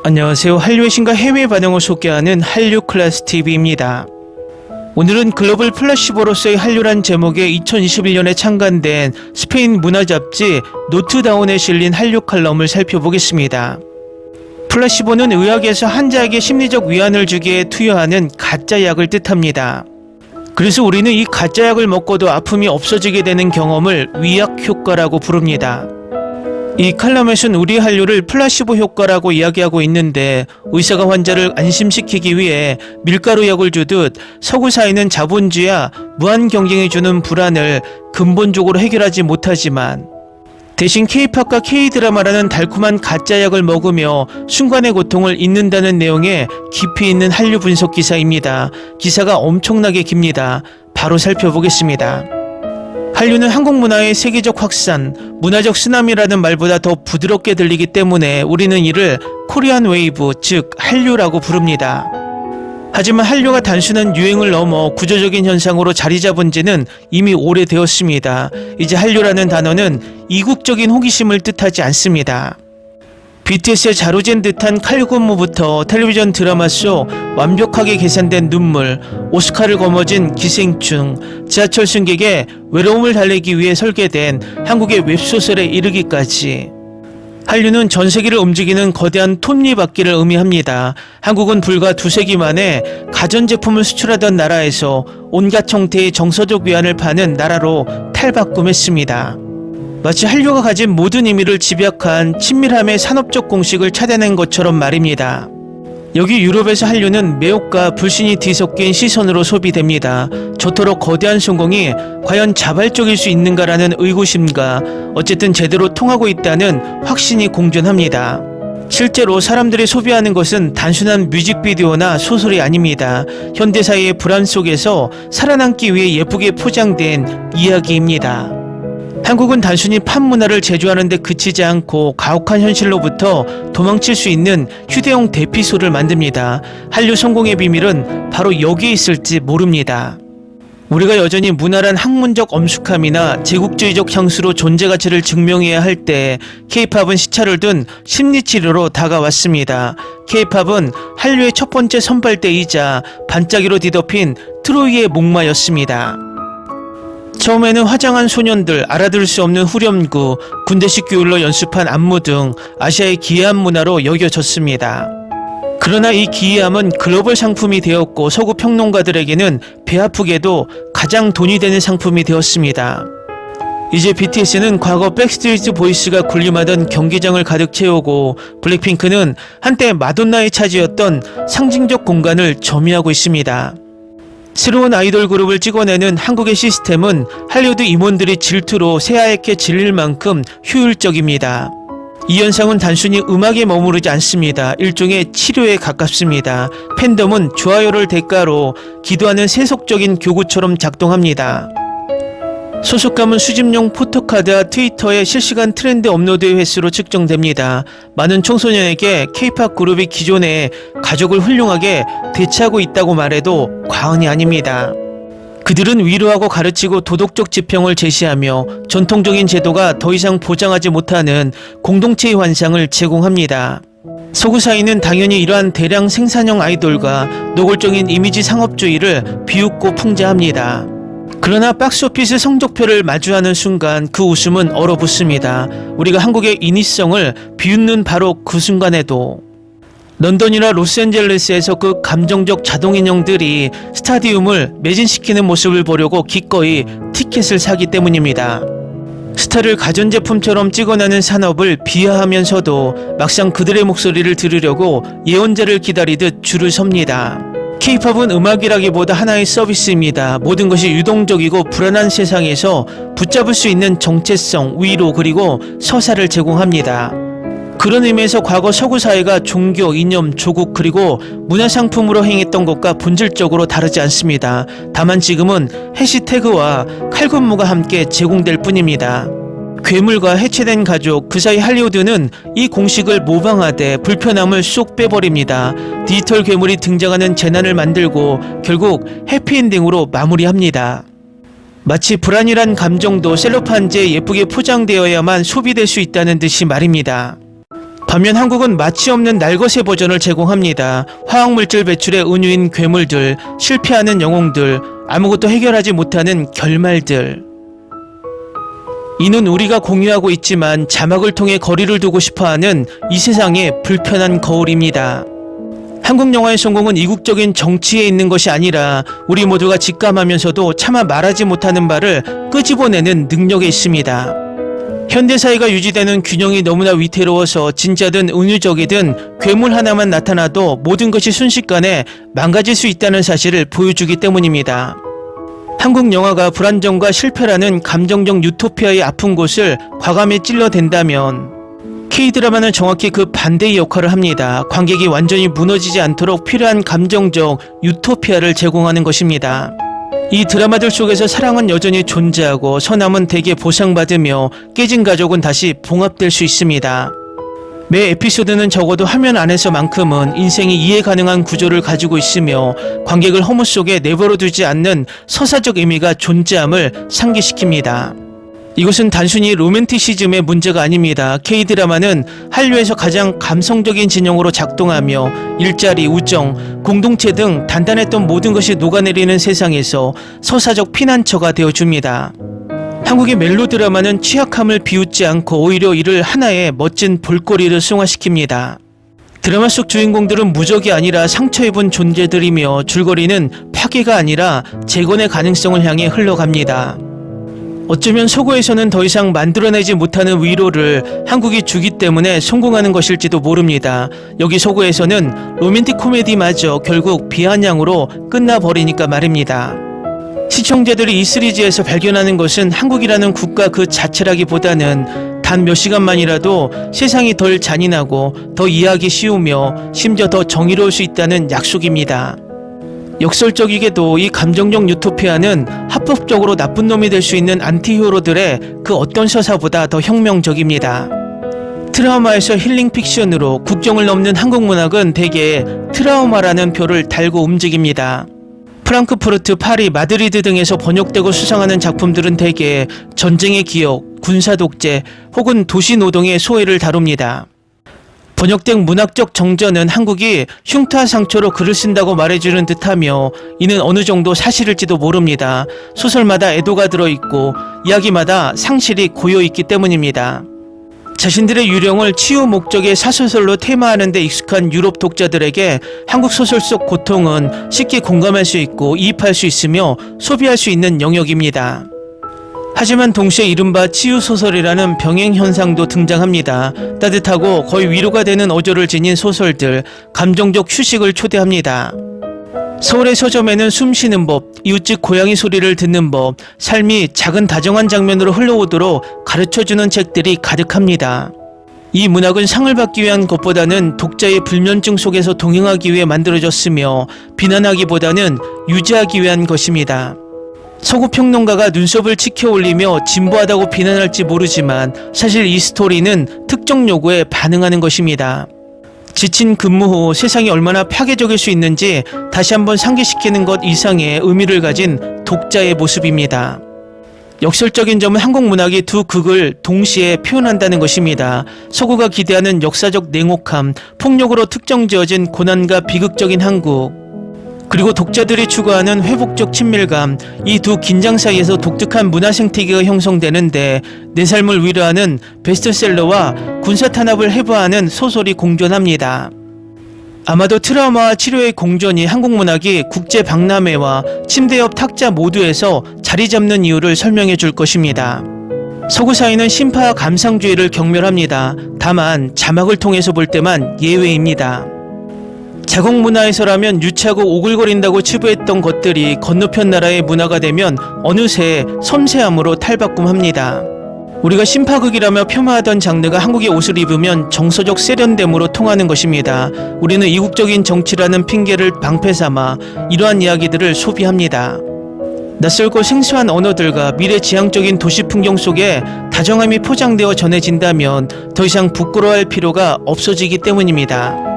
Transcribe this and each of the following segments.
안녕하세요. 한류의 신과 해외 반응을 소개하는 한류 클래스 TV입니다. 오늘은 글로벌 플래시보로서의 한류란 제목의 2021년에 창간된 스페인 문화 잡지 노트다운에 실린 한류 칼럼을 살펴보겠습니다. 플래시보는 의학에서 환자에게 심리적 위안을 주기에 투여하는 가짜 약을 뜻합니다. 그래서 우리는 이 가짜 약을 먹고도 아픔이 없어지게 되는 경험을 위약 효과라고 부릅니다. 이 칼럼에서는 우리 한류를 플라시보 효과라고 이야기하고 있는데, 의사가 환자를 안심시키기 위해 밀가루 약을 주듯 서구 사회는 자본주의와 무한 경쟁이 주는 불안을 근본적으로 해결하지 못하지만, 대신 K-팝과 K-드라마라는 달콤한 가짜 약을 먹으며 순간의 고통을 잊는다는 내용의 깊이 있는 한류 분석 기사입니다. 기사가 엄청나게 깁니다. 바로 살펴보겠습니다. 한류는 한국 문화의 세계적 확산, 문화적 쓰나미라는 말보다 더 부드럽게 들리기 때문에 우리는 이를 코리안 웨이브, 즉 한류라고 부릅니다. 하지만 한류가 단순한 유행을 넘어 구조적인 현상으로 자리 잡은 지는 이미 오래되었습니다. 이제 한류라는 단어는 이국적인 호기심을 뜻하지 않습니다. BTS의 자로잰 듯한 칼군무부터 텔레비전 드라마 속 완벽하게 계산된 눈물, 오스카를 거머쥔 기생충, 지하철 승객의 외로움을 달래기 위해 설계된 한국의 웹소설에 이르기까지, 한류는 전 세계를 움직이는 거대한 톱니바퀴를 의미합니다. 한국은 불과 두세기 만에 가전제품을 수출하던 나라에서 온갖 형태의 정서적 위안을 파는 나라로 탈바꿈했습니다. 마치 한류가 가진 모든 의미를 집약한 친밀함의 산업적 공식을 찾아낸 것처럼 말입니다. 여기 유럽에서 한류는 매혹과 불신이 뒤섞인 시선으로 소비됩니다. 저토록 거대한 성공이 과연 자발적일 수 있는가라는 의구심과 어쨌든 제대로 통하고 있다는 확신이 공존합니다. 실제로 사람들이 소비하는 것은 단순한 뮤직비디오나 소설이 아닙니다. 현대사회의 불안 속에서 살아남기 위해 예쁘게 포장된 이야기입니다. 한국은 단순히 팝 문화를 제조하는 데 그치지 않고 가혹한 현실로부터 도망칠 수 있는 휴대용 대피소를 만듭니다. 한류 성공의 비밀은 바로 여기에 있을지 모릅니다. 우리가 여전히 문화란 학문적 엄숙함이나 제국주의적 향수로 존재 가치를 증명해야 할 때 K-팝은 시차를 둔 심리치료로 다가왔습니다. K-팝은 한류의 첫 번째 선발대이자 반짝이로 뒤덮인 트로이의 목마였습니다. 처음에는 화장한 소년들, 알아들을 수 없는 후렴구, 군대식 규율로 연습한 안무 등 아시아의 기이한 문화로 여겨졌습니다. 그러나 이 기이함은 글로벌 상품이 되었고 서구 평론가들에게는 배아프게도 가장 돈이 되는 상품이 되었습니다. 이제 BTS는 과거 백스트리트 보이스가 군림하던 경기장을 가득 채우고, 블랙핑크는 한때 마돈나의 차지였던 상징적 공간을 점유하고 있습니다. 새로운 아이돌 그룹을 찍어내는 한국의 시스템은 할리우드 임원들이 질투로 새하얗게 질릴 만큼 효율적입니다. 이 현상은 단순히 음악에 머무르지 않습니다. 일종의 치료에 가깝습니다. 팬덤은 좋아요를 대가로 기도하는 세속적인 교구처럼 작동합니다. 소속감은 수집용 포토카드와 트위터의 실시간 트렌드 업로드 횟수로 측정됩니다. 많은 청소년에게 K-팝 그룹이 기존의 가족을 훌륭하게 대체하고 있다고 말해도 과언이 아닙니다. 그들은 위로하고 가르치고 도덕적 지평을 제시하며 전통적인 제도가 더 이상 보장하지 못하는 공동체의 환상을 제공합니다. 서구 사회는 당연히 이러한 대량 생산형 아이돌과 노골적인 이미지 상업주의를 비웃고 풍자합니다. 그러나 박스오피스 성적표를 마주하는 순간 그 웃음은 얼어붙습니다. 우리가 한국의 인위성을 비웃는 바로 그 순간에도 런던이나 로스앤젤레스에서 그 감정적 자동인형들이 스타디움을 매진시키는 모습을 보려고 기꺼이 티켓을 사기 때문입니다. 스타를 가전제품처럼 찍어내는 산업을 비하하면서도 막상 그들의 목소리를 들으려고 예언자를 기다리듯 줄을 섭니다. K-팝은 음악이라기보다 하나의 서비스입니다. 모든 것이 유동적이고 불안한 세상에서 붙잡을 수 있는 정체성, 위로, 그리고 서사를 제공합니다. 그런 의미에서 과거 서구 사회가 종교, 이념, 조국, 그리고 문화상품으로 행했던 것과 본질적으로 다르지 않습니다. 다만 지금은 해시태그와 칼군무가 함께 제공될 뿐입니다. 괴물과 해체된 가족, 그 사이 할리우드는 이 공식을 모방하되 불편함을 쏙 빼버립니다. 디지털 괴물이 등장하는 재난을 만들고 결국 해피엔딩으로 마무리합니다. 마치 불안이란 감정도 셀로판지에 예쁘게 포장되어야만 소비될 수 있다는 듯이 말입니다. 반면 한국은 마취 없는 날것의 버전을 제공합니다. 화학물질 배출의 은유인 괴물들, 실패하는 영웅들, 아무것도 해결하지 못하는 결말들. 이는 우리가 공유하고 있지만 자막을 통해 거리를 두고 싶어하는 이 세상의 불편한 거울입니다. 한국 영화의 성공은 이국적인 정치에 있는 것이 아니라 우리 모두가 직감하면서도 차마 말하지 못하는 바를 끄집어내는 능력에 있습니다. 현대사회가 유지되는 균형이 너무나 위태로워서 진짜든 은유적이든 괴물 하나만 나타나도 모든 것이 순식간에 망가질 수 있다는 사실을 보여주기 때문입니다. 한국 영화가 불안정과 실패라는 감정적 유토피아의 아픈 곳을 과감히 찔러댄다면 K드라마는 정확히 그 반대의 역할을 합니다. 관객이 완전히 무너지지 않도록 필요한 감정적 유토피아를 제공하는 것입니다. 이 드라마들 속에서 사랑은 여전히 존재하고 선함은 대개 보상받으며 깨진 가족은 다시 봉합될 수 있습니다. 매 에피소드는 적어도 화면 안에서만큼은 인생이 이해 가능한 구조를 가지고 있으며 관객을 허무 속에 내버려 두지 않는 서사적 의미가 존재함을 상기시킵니다. 이것은 단순히 로맨티시즘의 문제가 아닙니다. K드라마는 한류에서 가장 감성적인 진영으로 작동하며 일자리, 우정, 공동체 등 단단했던 모든 것이 녹아내리는 세상에서 서사적 피난처가 되어줍니다. 한국의 멜로드라마는 취약함을 비웃지 않고 오히려 이를 하나의 멋진 볼거리를 승화시킵니다. 드라마 속 주인공들은 무적이 아니라 상처 입은 존재들이며 줄거리는 파괴가 아니라 재건의 가능성을 향해 흘러갑니다. 어쩌면 서구에서는 더 이상 만들어내지 못하는 위로를 한국이 주기 때문에 성공하는 것일지도 모릅니다. 여기 서구에서는 로맨틱 코미디마저 결국 비아냥으로 끝나버리니까 말입니다. 시청자들이 이 시리즈에서 발견하는 것은 한국이라는 국가 그 자체라기보다는 단 몇 시간만이라도 세상이 덜 잔인하고 더 이해하기 쉬우며 심지어 더 정의로울 수 있다는 약속입니다. 역설적이게도 이 감정적 유토피아는 합법적으로 나쁜 놈이 될 수 있는 안티히어로들의 그 어떤 서사보다 더 혁명적입니다. 트라우마에서 힐링 픽션으로 국경을 넘는 한국 문학은 대개 트라우마라는 표를 달고 움직입니다. 프랑크푸르트, 파리, 마드리드 등에서 번역되고 수상하는 작품들은 대개 전쟁의 기억, 군사 독재 혹은 도시 노동의 소외를 다룹니다. 번역된 문학적 정전은 한국이 흉터와 상처로 글을 쓴다고 말해주는 듯하며 이는 어느 정도 사실일지도 모릅니다. 소설마다 애도가 들어있고 이야기마다 상실이 고여있기 때문입니다. 자신들의 유령을 치유 목적의 사소설로 테마하는 데 익숙한 유럽 독자들에게 한국 소설 속 고통은 쉽게 공감할 수 있고 이입할 수 있으며 소비할 수 있는 영역입니다. 하지만 동시에 이른바 치유소설이라는 병행현상도 등장합니다. 따뜻하고 거의 위로가 되는 어조를 지닌 소설들, 감정적 휴식을 초대합니다. 서울의 서점에는 숨쉬는 법, 이웃집 고양이 소리를 듣는 법, 삶이 작은 다정한 장면으로 흘러오도록 가르쳐주는 책들이 가득합니다. 이 문학은 상을 받기 위한 것보다는 독자의 불면증 속에서 동행하기 위해 만들어졌으며 비난하기보다는 유지하기 위한 것입니다. 서구 평론가가 눈썹을 치켜 올리며 진보하다고 비난할지 모르지만 사실 이 스토리는 특정 요구에 반응하는 것입니다. 지친 근무 후 세상이 얼마나 파괴적일 수 있는지 다시 한번 상기시키는 것 이상의 의미를 가진 독자의 모습입니다. 역설적인 점은 한국 문학이 두 극을 동시에 표현한다는 것입니다. 서구가 기대하는 역사적 냉혹함, 폭력으로 특정지어진 고난과 비극적인 한국, 그리고 독자들이 추구하는 회복적 친밀감, 이 두 긴장 사이에서 독특한 문화 생태계가 형성되는데 내 삶을 위로하는 베스트셀러와 군사 탄압을 해부하는 소설이 공존합니다. 아마도 트라우마와 치료의 공존이 한국 문학이 국제 박람회와 침대 옆 탁자 모두에서 자리 잡는 이유를 설명해 줄 것입니다. 서구 사회는 신파와 감상주의를 경멸합니다. 다만 자막을 통해서 볼 때만 예외입니다. 자국 문화에서라면 유치하고 오글거린다고 치부했던 것들이 건너편 나라의 문화가 되면 어느새 섬세함으로 탈바꿈합니다. 우리가 신파극이라며 폄하하던 장르가 한국의 옷을 입으면 정서적 세련됨으로 통하는 것입니다. 우리는 이국적인 정치라는 핑계를 방패삼아 이러한 이야기들을 소비합니다. 낯설고 생소한 언어들과 미래지향적인 도시 풍경 속에 다정함이 포장되어 전해진다면 더 이상 부끄러워할 필요가 없어지기 때문입니다.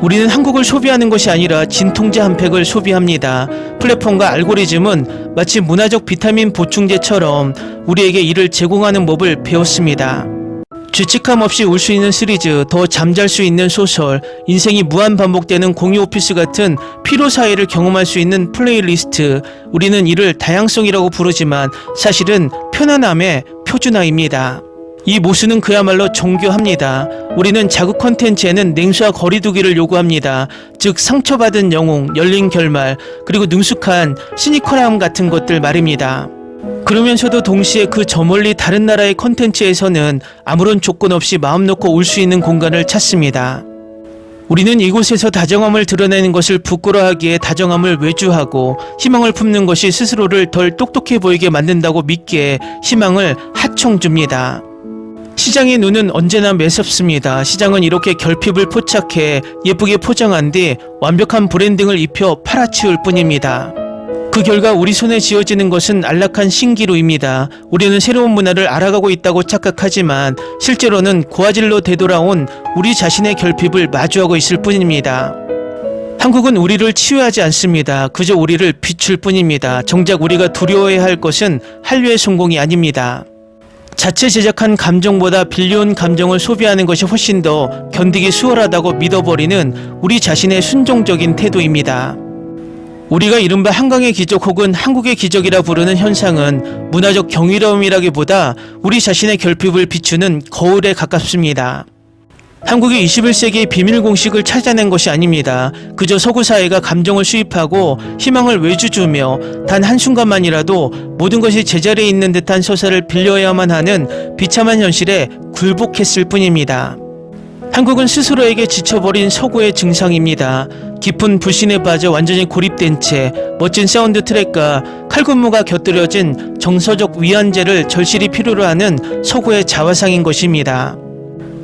우리는 한국을 소비하는 것이 아니라 진통제 한 팩을 소비합니다. 플랫폼과 알고리즘은 마치 문화적 비타민 보충제처럼 우리에게 이를 제공하는 법을 배웠습니다. 죄책감 없이 울 수 있는 시리즈, 더 잠잘 수 있는 소설, 인생이 무한 반복되는 공유 오피스 같은 피로 사회를 경험할 수 있는 플레이리스트. 우리는 이를 다양성이라고 부르지만 사실은 편안함의 표준화입니다. 이 모순은 그야말로 정교합니다. 우리는 자극 콘텐츠에는 냉소와 거리두기를 요구합니다. 즉 상처받은 영웅, 열린 결말, 그리고 능숙한 시니컬함 같은 것들 말입니다. 그러면서도 동시에 그 저 멀리 다른 나라의 콘텐츠에서는 아무런 조건 없이 마음 놓고 울 수 있는 공간을 찾습니다. 우리는 이곳에서 다정함을 드러내는 것을 부끄러워하기에 다정함을 외주하고 희망을 품는 것이 스스로를 덜 똑똑해 보이게 만든다고 믿기에 희망을 하청줍니다. 시장의 눈은 언제나 매섭습니다. 시장은 이렇게 결핍을 포착해 예쁘게 포장한 뒤 완벽한 브랜딩을 입혀 팔아치울 뿐입니다. 그 결과 우리 손에 쥐어지는 것은 안락한 신기루입니다. 우리는 새로운 문화를 알아가고 있다고 착각하지만 실제로는 고화질로 되돌아온 우리 자신의 결핍을 마주하고 있을 뿐입니다. 한국은 우리를 치유하지 않습니다. 그저 우리를 비출 뿐입니다. 정작 우리가 두려워해야 할 것은 한류의 성공이 아닙니다. 자체 제작한 감정보다 빌려온 감정을 소비하는 것이 훨씬 더 견디기 수월하다고 믿어버리는 우리 자신의 순종적인 태도입니다. 우리가 이른바 한강의 기적 혹은 한국의 기적이라 부르는 현상은 문화적 경이로움이라기보다 우리 자신의 결핍을 비추는 거울에 가깝습니다. 한국이 21세기의 비밀 공식을 찾아낸 것이 아닙니다. 그저 서구 사회가 감정을 수입하고 희망을 외주주며 단 한순간만이라도 모든 것이 제자리에 있는 듯한 서사를 빌려야만 하는 비참한 현실에 굴복했을 뿐입니다. 한국은 스스로에게 지쳐버린 서구의 증상입니다. 깊은 불신에 빠져 완전히 고립된 채 멋진 사운드 트랙과 칼군무가 곁들여진 정서적 위안제를 절실히 필요로 하는 서구의 자화상인 것입니다.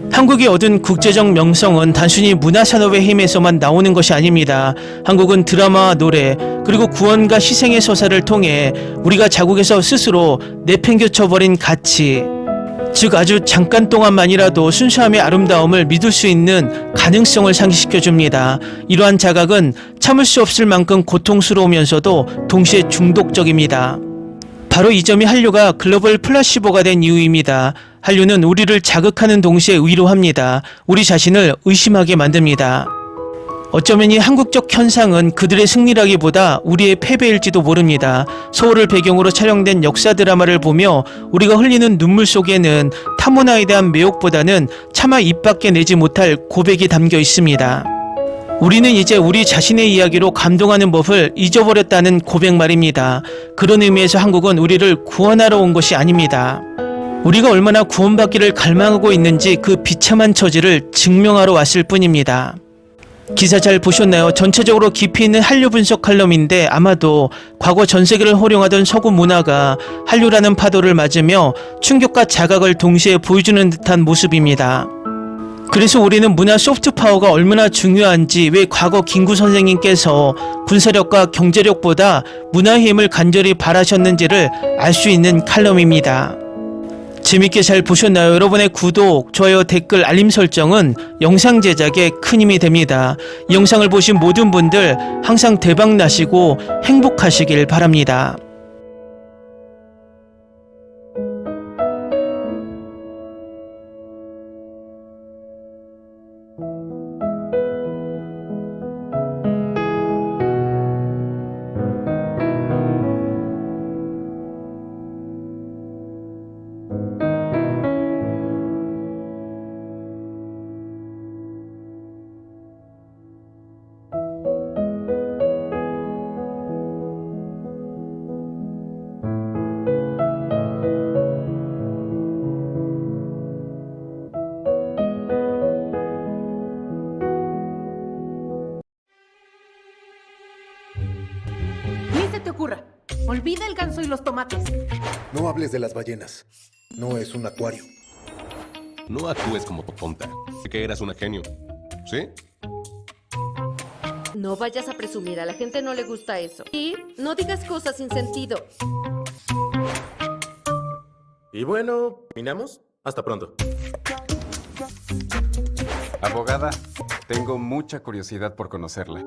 한국이 얻은 국제적 명성은 단순히 문화산업의 힘에서만 나오는 것이 아닙니다. 한국은 드라마와 노래, 그리고 구원과 희생의 서사를 통해 우리가 자국에서 스스로 내팽겨쳐버린 가치, 즉 아주 잠깐 동안만이라도 순수함의 아름다움을 믿을 수 있는 가능성을 상기시켜줍니다. 이러한 자각은 참을 수 없을 만큼 고통스러우면서도 동시에 중독적입니다. 바로 이 점이 한류가 글로벌 플라시보가 된 이유입니다. 한류는 우리를 자극하는 동시에 위로합니다. 우리 자신을 의심하게 만듭니다. 어쩌면 이 한국적 현상은 그들의 승리라기보다 우리의 패배일지도 모릅니다. 서울을 배경으로 촬영된 역사 드라마를 보며 우리가 흘리는 눈물 속에는 타문화에 대한 매혹보다는 차마 입 밖에 내지 못할 고백이 담겨 있습니다. 우리는 이제 우리 자신의 이야기로 감동하는 법을 잊어버렸다는 고백 말입니다. 그런 의미에서 한국은 우리를 구원하러 온 것이 아닙니다. 우리가 얼마나 구원받기를 갈망하고 있는지 그 비참한 처지를 증명하러 왔을 뿐입니다. 기사 잘 보셨나요? 전체적으로 깊이 있는 한류 분석 칼럼인데 아마도 과거 전 세계를 호령하던 서구 문화가 한류라는 파도를 맞으며 충격과 자각을 동시에 보여주는 듯한 모습입니다. 그래서 우리는 문화 소프트 파워가 얼마나 중요한지, 왜 과거 김구 선생님께서 군사력과 경제력보다 문화의 힘을 간절히 바라셨는지를 알 수 있는 칼럼입니다. 재밌게 잘 보셨나요? 여러분의 구독, 좋아요, 댓글, 알림 설정은 영상 제작에 큰 힘이 됩니다. 이 영상을 보신 모든 분들 항상 대박 나시고 행복하시길 바랍니다. Ni se te ocurra. Olvida el ganso y los tomates. No hables de las ballenas. No es un acuario. No actúes como tonta. Sé que eras una genio. ¿Sí? No vayas a presumir, a la gente no le gusta eso. Y no digas cosas sin sentido. Y bueno, ¿terminamos? Hasta pronto. Abogada, tengo mucha curiosidad por conocerla.